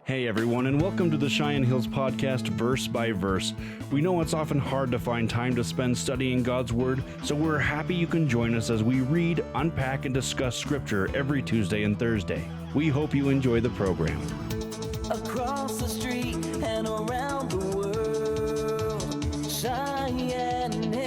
Hey everyone, and welcome to the Cheyenne Hills Podcast, Verse by Verse. We know it's often hard to find time to spend studying God's Word, so we're happy you can join us as we read, unpack, and discuss Scripture every Tuesday and Thursday. We hope you enjoy the program. Across the street and around the world, Cheyenne Hills.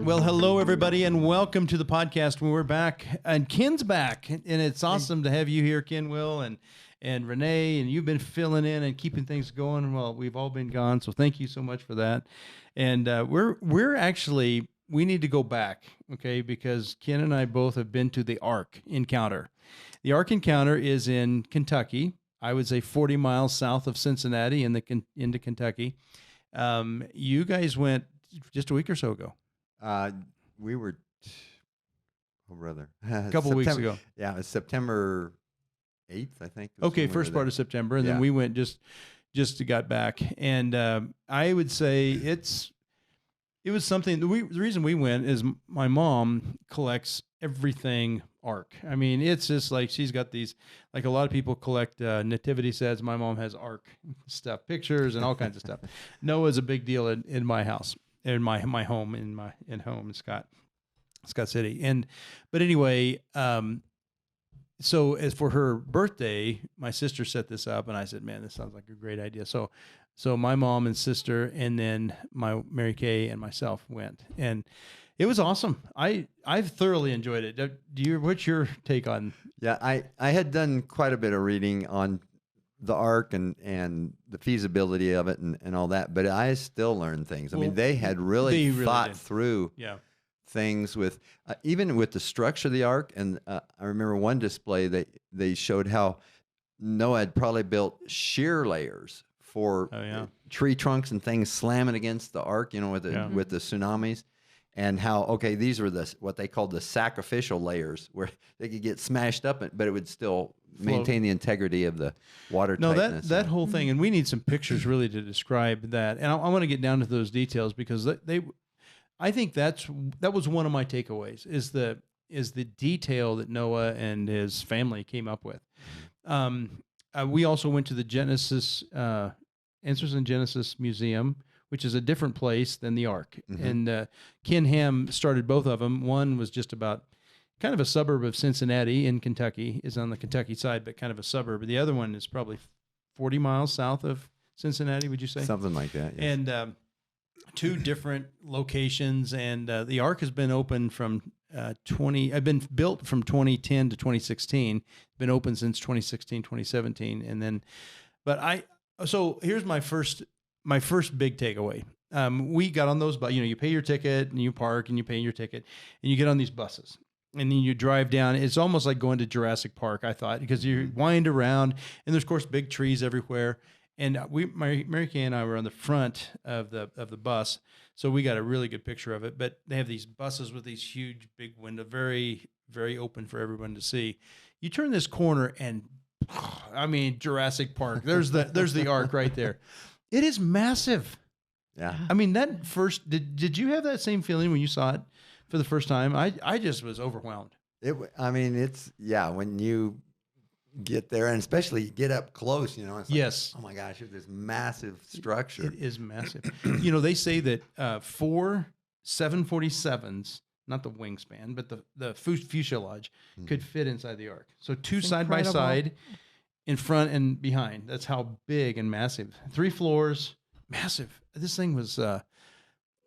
Well, hello, everybody, and welcome to the podcast. We're back, and Ken's back, and it's awesome to have you here, Ken, Will, and René, and you've been filling in and keeping things going. Well, we've all been gone, so thank you so much for that. And we're actually, we need to go back, okay, because Ken and I both have been to the Ark Encounter. The Ark Encounter is in Kentucky. I would say 40 miles south of Cincinnati into Kentucky. You guys went just a week or so ago. We were, A couple weeks ago. Yeah, it was September 8th, I think. Okay, first part of September, and then we went just got back, and I would say it was something. The reason we went is my mom collects everything Ark. I mean, it's just like she's got these, like a lot of people collect nativity sets. My mom has Ark stuff, pictures, and all kinds of stuff. Noah's a big deal in my house. In my home in Scott City. But anyway, so as for her birthday, my sister set this up, and I said, man, this sounds like a great idea. So my mom and sister, and then my Mary Kay and myself went, and it was awesome. I've thoroughly enjoyed it. What's your take on? Yeah, I had done quite a bit of reading on the Ark and the feasibility of it and all that, but I still learned things. I mean, they had really thought through things with even with the structure of the Ark. And I remember one display they showed how Noah had probably built shear layers for tree trunks and things slamming against the Ark, with the tsunamis. And how, these were what they called the sacrificial layers, where they could get smashed up, but it would still maintain the integrity of the water tightness. That whole thing, and we need some pictures really to describe that. And I want to get down to those details because I think that was one of my takeaways is the detail that Noah and his family came up with. We also went to the Genesis Answers in Genesis Museum, which is a different place than the Ark. Mm-hmm. And Ken Ham started both of them. One was just about kind of a suburb of Cincinnati in Kentucky, is on the Kentucky side, but kind of a suburb. The other one is probably 40 miles south of Cincinnati, would you say? Something like that, yes. And two different locations. And the Ark has been open from been built from 2010 to 2016. Been open since 2016, 2017. And then, so here's my first big takeaway. We got on those, but you pay your ticket and you park and you pay your ticket and you get on these buses and then you drive down. It's almost like going to Jurassic Park, I thought, because you wind around and there's of course big trees everywhere. And Mary Kay and I were on the front of the bus, so we got a really good picture of it. But they have these buses with these huge big windows, very very open for everyone to see. You turn this corner and I mean Jurassic Park. There's the Ark right there. It is massive. Yeah. I mean, that first, did you have that same feeling when you saw it for the first time? I just was overwhelmed. When you get there and especially get up close, it's like, yes. Oh my gosh, there's this massive structure. It is massive. They say that 4 747s, not the wingspan, but the fuselage could fit inside the Ark. So two side by side. In front and behind. That's how big and massive. 3 floors, massive. This thing was,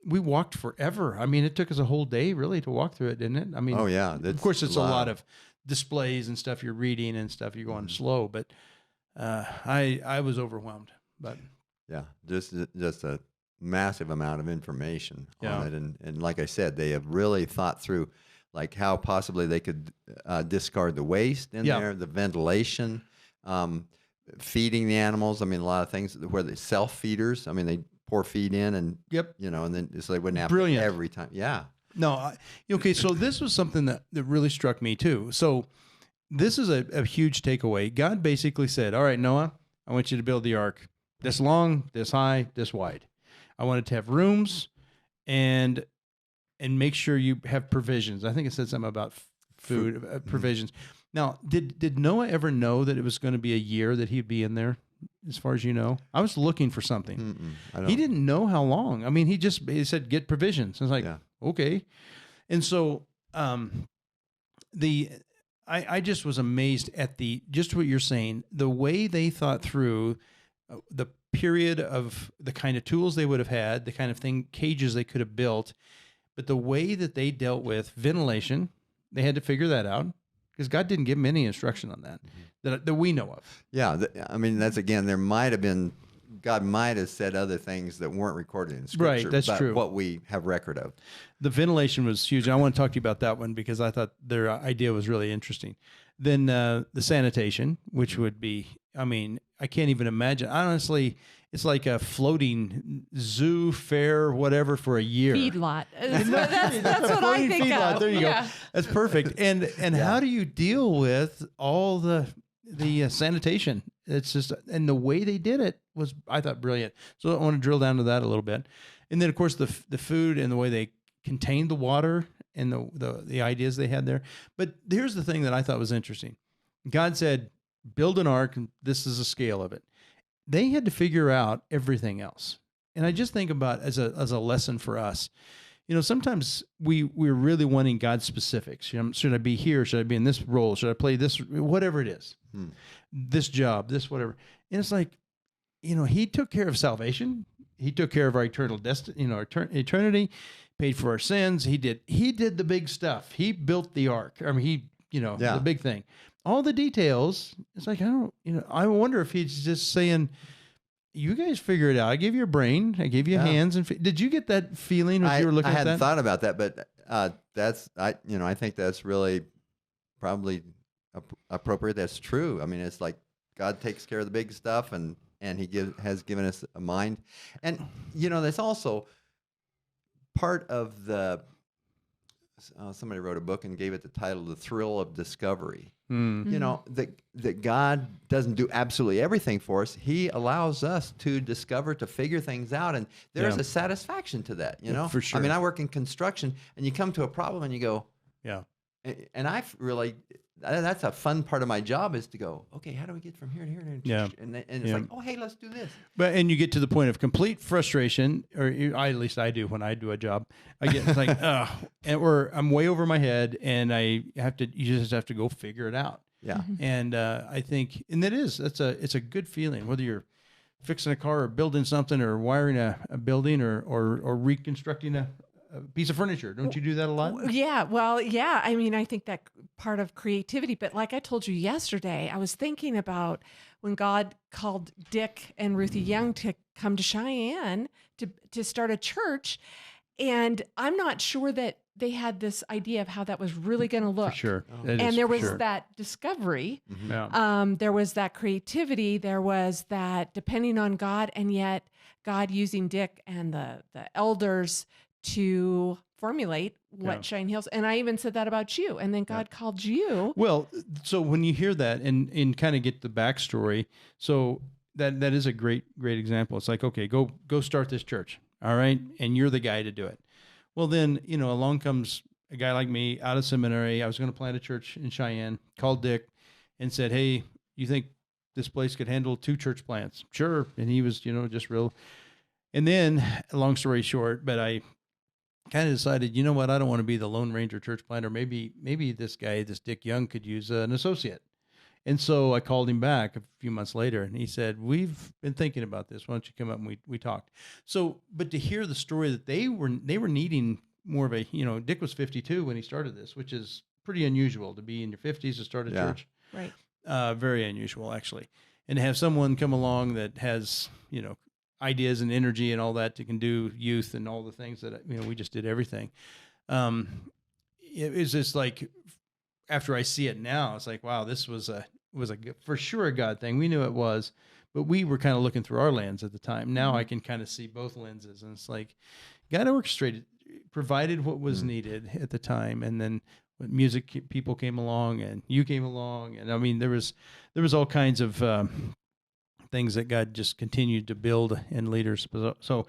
we walked forever. I mean, it took us a whole day really to walk through it, didn't it? I mean, of course it's a lot of displays and stuff you're reading and stuff you're going slow, but I was overwhelmed. But yeah, just a massive amount of information on it. And like I said, they have really thought through like how possibly they could discard the waste in there, the ventilation, feeding the animals. I mean, a lot of things where they self-feeders. I mean, they pour feed in and, and then so they wouldn't have to every time. Yeah. No. Okay. So this was something that really struck me too. So this is a huge takeaway. God basically said, all right, Noah, I want you to build the Ark this long, this high, this wide. I want it to have rooms and make sure you have provisions. I think it said something about food. Provisions. Now, did Noah ever know that it was going to be a year that he'd be in there? As far as you know, I was looking for something. He didn't know how long. I mean, he said get provisions. I was like, okay, and so I just was amazed at just what you're saying, the way they thought through the period of the kind of tools they would have had, the kind of cages they could have built, but the way that they dealt with ventilation, they had to figure that out because God didn't give them any instruction on that we know of. Yeah, I mean, that's again, God might have said other things that weren't recorded in Scripture. Right, that's but true. What we have record of. The ventilation was huge. I want to talk to you about that one because I thought their idea was really interesting. Then the sanitation, which would be, I mean, I can't even imagine. Honestly, it's like a floating zoo, fair, whatever for a year. Feedlot. That's what I think feedlot. of. There you go. That's perfect. And how do you deal with all the sanitation? It's just, and the way they did it was, I thought, brilliant. So I want to drill down to that a little bit. And then, of course, the food and the way they contained the water and the ideas they had there. But here's the thing that I thought was interesting. God said, build an ark, and this is the scale of it. They had to figure out everything else. And I just think about as a lesson for us. You know, sometimes we're really wanting God's specifics. You know, should I be here? Should I be in this role? Should I play this? Whatever it is, this job, this whatever. And it's like, you know, He took care of salvation. He took care of our eternal destiny. You know, our eternity. Paid for our sins. He did the big stuff. He built the ark. I mean, the big thing. All the details. It's like I wonder if He's just saying, you guys figure it out. I gave you a brain. I gave you hands and feet. Did you get that feeling when you were looking at that? I hadn't thought about that, but I think that's really probably appropriate. That's true. I mean, it's like God takes care of the big stuff, and He has given us a mind, and that's also part of the. Somebody wrote a book and gave it the title "The Thrill of Discovery." You know, that God doesn't do absolutely everything for us. He allows us to discover, to figure things out, and there's a satisfaction to that, you know? For sure. I mean, I work in construction, and you come to a problem and you go, and that's a fun part of my job is to go, okay, how do we get from here to here? And it's like, oh, hey, let's do this. And you get to the point of complete frustration, or at least I do when I do a job. I get like, or I'm way over my head, and you just have to go figure it out. Yeah. And I think, and it's a good feeling, whether you're fixing a car or building something or wiring a building or reconstructing a piece of furniture. Don't you do that a lot? Yeah. Well, yeah. I mean, I think that part of creativity, but like I told you yesterday, I was thinking about when God called Dick and Ruthie Young to come to Cheyenne to start a church. And I'm not sure that they had this idea of how that was really going to look. For sure. And there was that discovery. There was that creativity. There was that depending on God, and yet God using Dick and the elders to formulate what Cheyenne Hills. And I even said that about you. And then God called you. Well, so when you hear that and kind of get the backstory, so that is a great example. It's like, okay, go start this church. All right. And you're the guy to do it. Well, then, along comes a guy like me out of seminary. I was going to plant a church in Cheyenne, called Dick and said, hey, you think this place could handle 2 church plants? Sure. And he was, just real. And then, long story short, but I kind of decided, you know what, I don't want to be the Lone Ranger church planter. Maybe this guy, this Dick Young, could use an associate. And so I called him back a few months later, and he said, we've been thinking about this. Why don't you come up and we talked. So, but to hear the story that they were needing more of a, Dick was 52 when he started this, which is pretty unusual to be in your 50s to start a church. Right. Very unusual, actually. And to have someone come along that has, ideas and energy and all that, can do youth and all the things that, we just did everything. It was just like, after I see it now, it's like, wow, this was for sure a God thing. We knew it was, but we were kind of looking through our lens at the time. Now I can kind of see both lenses, and it's like God orchestrated, provided what was needed at the time. And then when music people came along and you came along, and I mean, there was all kinds of, things that God just continued to build in leaders. So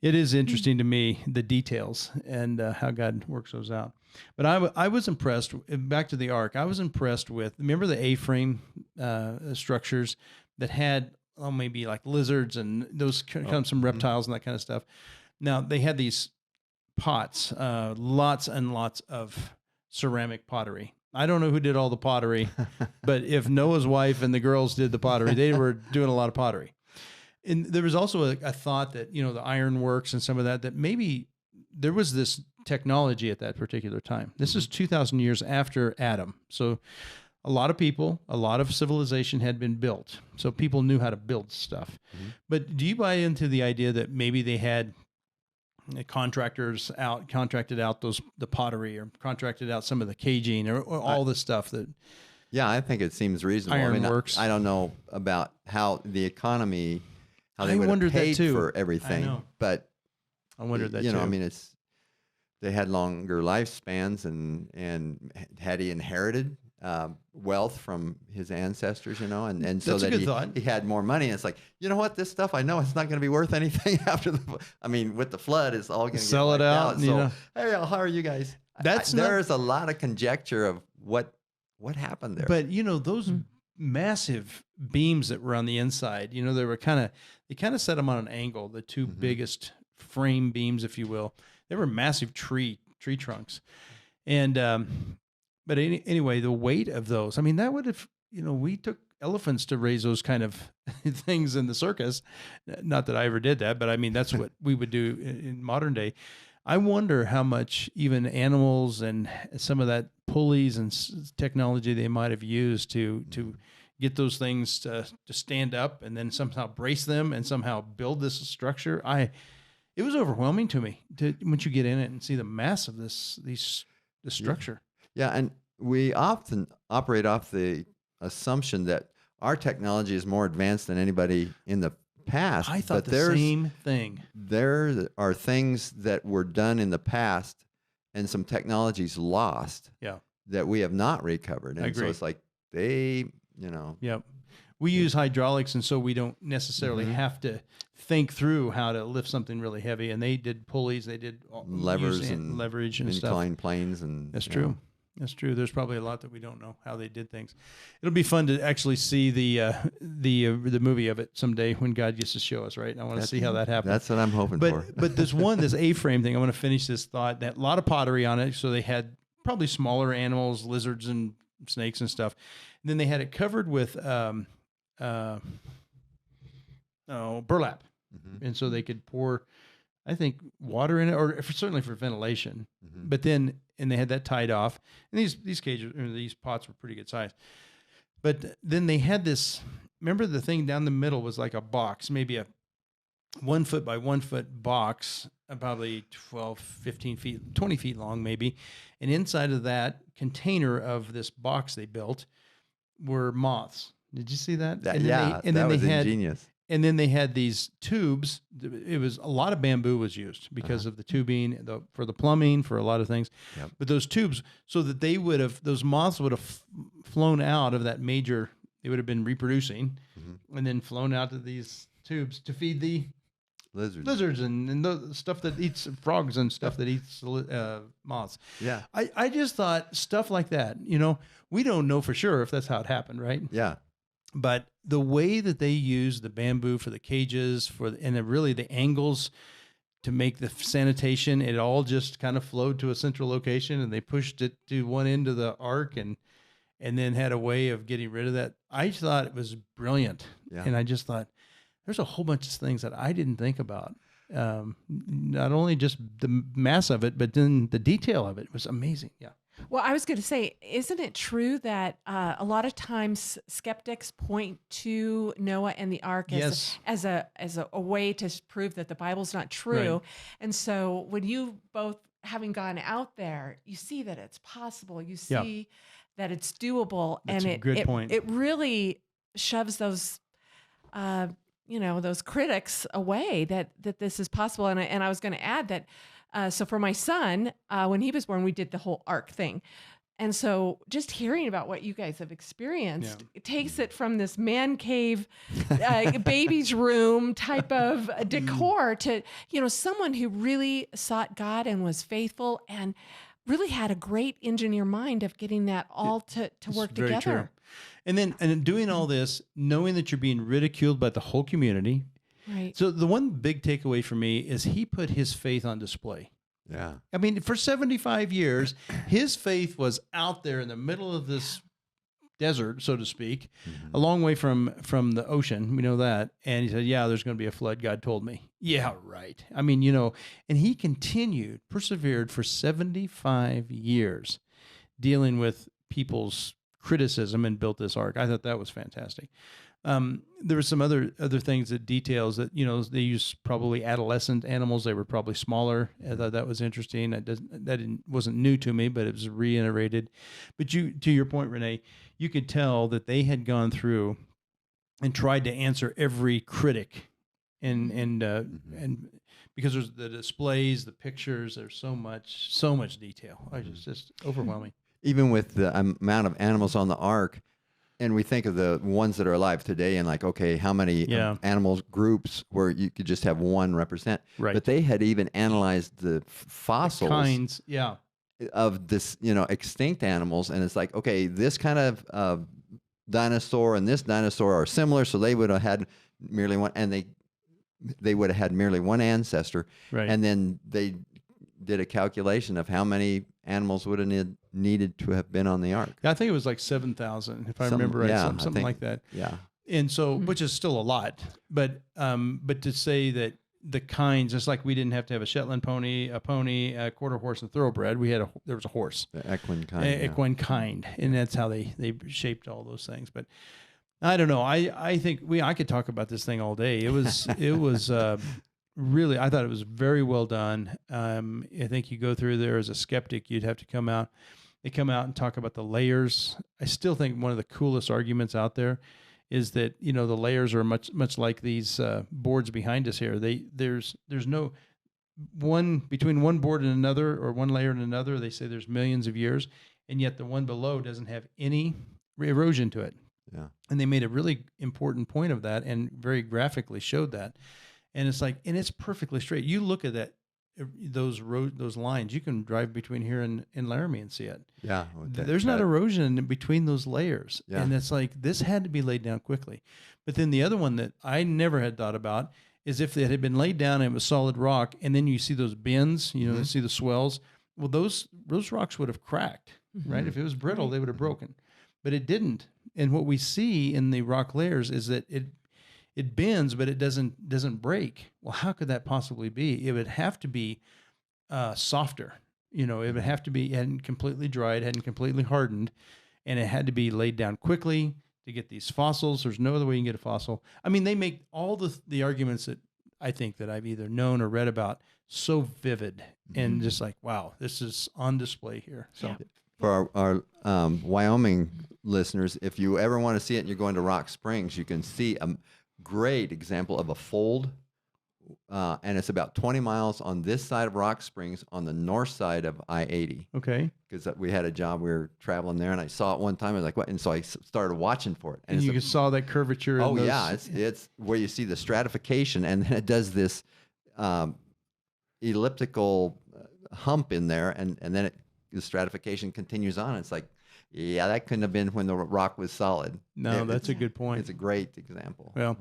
It is interesting to me, the details and how God works those out. But I was impressed, back to the ark, I was impressed with, remember the A-frame structures that had maybe like lizards and those some reptiles and that kind of stuff. Now, they had these pots, lots and lots of ceramic pottery. I don't know who did all the pottery, but if Noah's wife and the girls did the pottery, they were doing a lot of pottery. And there was also a thought that, the ironworks and some of that maybe there was this technology at that particular time. This is 2,000 years after Adam. So a lot of people, a lot of civilization had been built. So people knew how to build stuff. Mm-hmm. But do you buy into the idea that maybe they had contracted out the pottery, or contracted out some of the caging, or all the stuff that... Yeah, I think it seems reasonable. Ironworks. I don't know about how the economy... How they would have paid for everything, but I wondered that too. They had longer lifespans, and had he inherited wealth from his ancestors, and so that he had more money. And it's like, you know what, this stuff, I know it's not going to be worth anything after with the flood, it's all going to sell it out. So hey, I'll hire you guys. There's a lot of conjecture of what happened there. But those massive beams that were on the inside, they were they kind of set them on an angle, the two biggest frame beams, if you will. They were massive tree trunks. And but anyway, the weight of those, that would have, we took elephants to raise those kind of things in the circus. Not that I ever did that, but that's what we would do in modern day. I wonder how much even animals and some of that pulleys and technology they might have used to get those things to stand up, and then somehow brace them and somehow build this structure. It was overwhelming to me once you get in it and see the mass of this structure. Yeah, and we often operate off the assumption that our technology is more advanced than anybody in the past. I thought the same thing. There are things that were done in the past and some technologies lost that we have not recovered. And so it's like Yep. We use hydraulics, and so we don't necessarily have to think through how to lift something really heavy. And they did pulleys, they did levers and leverage and inclined planes, and that's true. That's true. There's probably a lot that we don't know how they did things. It'll be fun to actually see the movie of it someday when God gets to show us, right? I want to see how that happens. That's what I'm hoping for. But this A-frame thing, I want to finish this thought. That a lot of pottery on it, so they had probably smaller animals, lizards and snakes and stuff. And then they had it covered with burlap, and so they could pour, I think, water in it, or certainly for ventilation. But then, and they had that tied off. And these cages, or these pots, were pretty good size. But then they had this. Remember, the thing down the middle was like a box, maybe a 1 foot by 1 foot box, probably 12, 15 feet, 20 feet long, maybe. And inside of that container of this box they built were moths. Did you see that? That was ingenious. And then they had these tubes. It was a lot of bamboo was used because of the tubing, for the plumbing, for a lot of things. Yep. But those tubes, so that those moths would have flown out of that major. They would have been reproducing, and then flown out to these tubes to feed the lizards and the stuff that eats frogs and stuff that eats moths. Yeah. I just thought stuff like that, we don't know for sure if that's how it happened, right? Yeah. But the way that they used the bamboo for the cages, really the angles to make the sanitation, it all just kind of flowed to a central location, and they pushed it to one end of the ark and then had a way of getting rid of that. I thought it was brilliant. Yeah. And I just thought, there's a whole bunch of things that I didn't think about. Not only just the mass of it, but then the detail of it was amazing. Yeah. Well, I was going to say, isn't it true that a lot of times skeptics point to Noah and the ark as a way to prove that the Bible's not true? Right. And so when you both, having gone out there, you see that it's possible. You see that it's doable. That's and a good point. It really shoves those those critics away that this is possible. And I was going to add that, so for my son, when he was born, we did the whole ark thing. And so just hearing about what you guys have experienced, it takes it from this man cave, baby's room type of decor to, someone who really sought God and was faithful and really had a great engineer mind of getting that all to work very together. True. And then doing all this, knowing that you're being ridiculed by the whole community. Right. So the one big takeaway for me is he put his faith on display. Yeah. I mean, for 75 years, his faith was out there in the middle of this desert, so to speak, a long way from the ocean. We know that. And he said, yeah, there's going to be a flood. God told me. Yeah, right. I mean, and he persevered for 75 years dealing with people's criticism and built this ark. I thought that was fantastic. There were some other things details that, they used probably adolescent animals. They were probably smaller. I thought that was interesting. Wasn't new to me, but it was reiterated. But to your point, René, you could tell that they had gone through and tried to answer every critic and because there's the displays, the pictures, there's so much detail. It's just overwhelming. Even with the amount of animals on the ark, and we think of the ones that are alive today and like, okay, how many animal groups where you could just have one represent. Right. But they had even analyzed the fossils kinds, of this, extinct animals. And it's like, okay, this kind of dinosaur and this dinosaur are similar. So they would have had merely one, and they would have had merely one ancestor. Right. And then they did a calculation of how many animals would have needed to have been on the ark. I think it was like 7,000, if I remember right, something like that. Yeah. And so, which is still a lot, but to say that the kinds, just like we didn't have to have a Shetland pony, a quarter horse, and thoroughbred, there was a horse, the equine kind, equine kind, and that's how they shaped all those things. But I don't know. I think I could talk about this thing all day. It was really, I thought it was very well done. I think you go through there as a skeptic, you'd have to come out. They come out and talk about the layers. I still think one of the coolest arguments out there is that, the layers are much like these boards behind us here. There's no one between one board and another, or one layer and another. They say there's millions of years, and yet the one below doesn't have any erosion to it. Yeah. And they made a really important point of that and very graphically showed that. And it's like, and it's perfectly straight. You look at that, those lines. You can drive between here and Laramie and see it. Yeah, there's not erosion in between those layers, and it's like this had to be laid down quickly. But then the other one that I never had thought about is if it had been laid down and it was solid rock, and then you see those bends, you see the swells. Well, those rocks would have cracked, right? If it was brittle, they would have broken, but it didn't. And what we see in the rock layers is that it bends, but it doesn't break. Well, how could that possibly be? It would have to be softer. It would have to be, it hadn't completely dried, hadn't completely hardened, and it had to be laid down quickly to get these fossils. There's no other way you can get a fossil. I mean, they make all the arguments that I think that I've either known or read about so vivid and just like, wow, this is on display here. So for our Wyoming listeners, if you ever want to see it and you're going to Rock Springs, you can see a great example of a fold, and it's about 20 miles on this side of Rock Springs on the north side of I-80. Okay. Because we had a job, we were traveling there, and I saw it one time. I was like, what? And so I started watching for it. And you saw that curvature. Oh, yeah. It's where you see the stratification, and then it does this elliptical hump in there, and then the stratification continues on. It's like, yeah, that couldn't have been when the rock was solid. No, that's a good point. It's a great example. Well,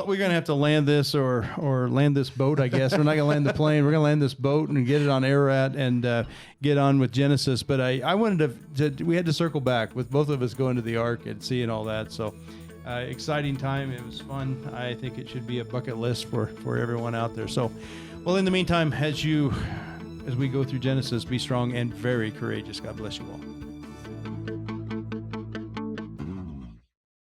we're going to have to land this or land this boat, I guess. We're not going to land the plane. We're going to land this boat and get it on Ararat and get on with Genesis. But I wanted we had to circle back with both of us going to the Ark and seeing all that. So exciting time. It was fun. I think it should be a bucket list for everyone out there. So, well, in the meantime, as we go through Genesis, be strong and very courageous. God bless you all.